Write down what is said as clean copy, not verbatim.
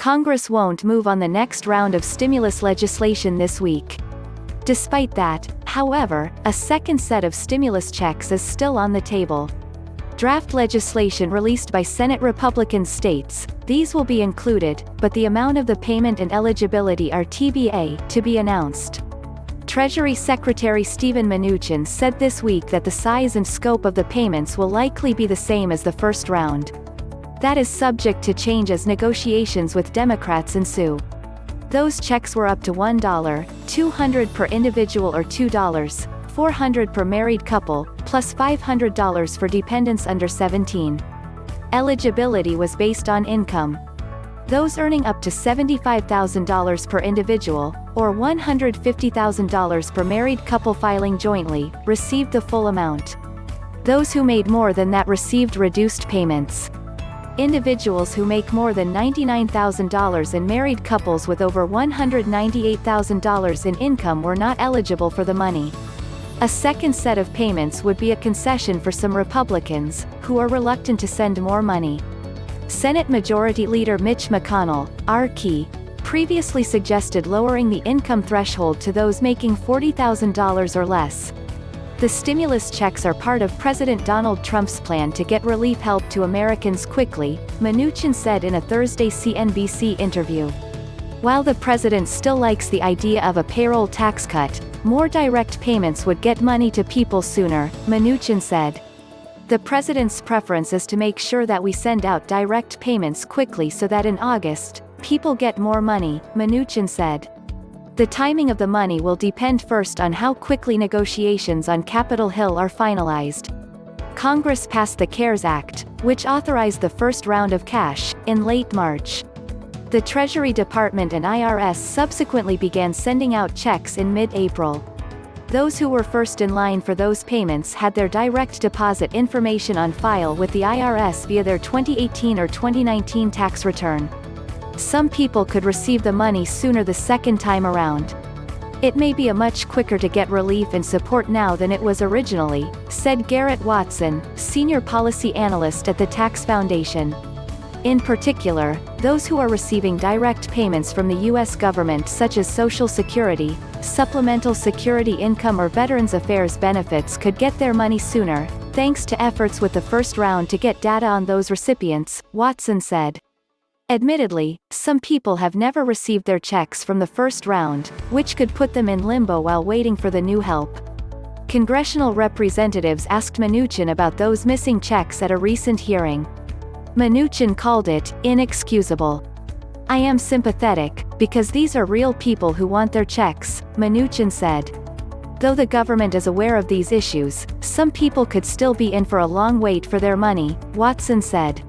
Congress won't move on the next round of stimulus legislation this week. Despite that, however, a second set of stimulus checks is still on the table. Draft legislation released by Senate Republicans states, these will be included, but the amount of the payment and eligibility are TBA, to be announced. Treasury Secretary Steven Mnuchin said this week that the size and scope of the payments will likely be the same as the first round. That is subject to change as negotiations with Democrats ensue. Those checks were up to $1, $200 per individual or $2, $400 per married couple, plus $500 for dependents under 17. Eligibility was based on income. Those earning up to $75,000 per individual, or $150,000 per married couple filing jointly, received the full amount. Those who made more than that received reduced payments. Individuals who make more than $99,000 and married couples with over $198,000 in income were not eligible for the money. A second set of payments would be a concession for some Republicans, who are reluctant to send more money. Senate Majority Leader Mitch McConnell, RK, previously suggested lowering the income threshold to those making $40,000 or less. The stimulus checks are part of President Donald Trump's plan to get relief help to Americans quickly, Mnuchin said in a Thursday CNBC interview. While the president still likes the idea of a payroll tax cut, more direct payments would get money to people sooner, Mnuchin said. The president's preference is to make sure that we send out direct payments quickly so that in August, people get more money, Mnuchin said. The timing of the money will depend first on how quickly negotiations on Capitol Hill are finalized. Congress passed the CARES Act, which authorized the first round of cash, in late March. The Treasury Department and IRS subsequently began sending out checks in mid-April. Those who were first in line for those payments had their direct deposit information on file with the IRS via their 2018 or 2019 tax return. Some people could receive the money sooner the second time around. It may be a much quicker to get relief and support now than it was originally, said Garrett Watson, senior policy analyst at the Tax Foundation. In particular, those who are receiving direct payments from the U.S. government such as Social Security, Supplemental Security Income or Veterans Affairs benefits could get their money sooner, thanks to efforts with the first round to get data on those recipients, Watson said. Admittedly, some people have never received their checks from the first round, which could put them in limbo while waiting for the new help. Congressional representatives asked Mnuchin about those missing checks at a recent hearing. Mnuchin called it inexcusable. I am sympathetic, because these are real people who want their checks, Mnuchin said. Though the government is aware of these issues, some people could still be in for a long wait for their money, Watson said.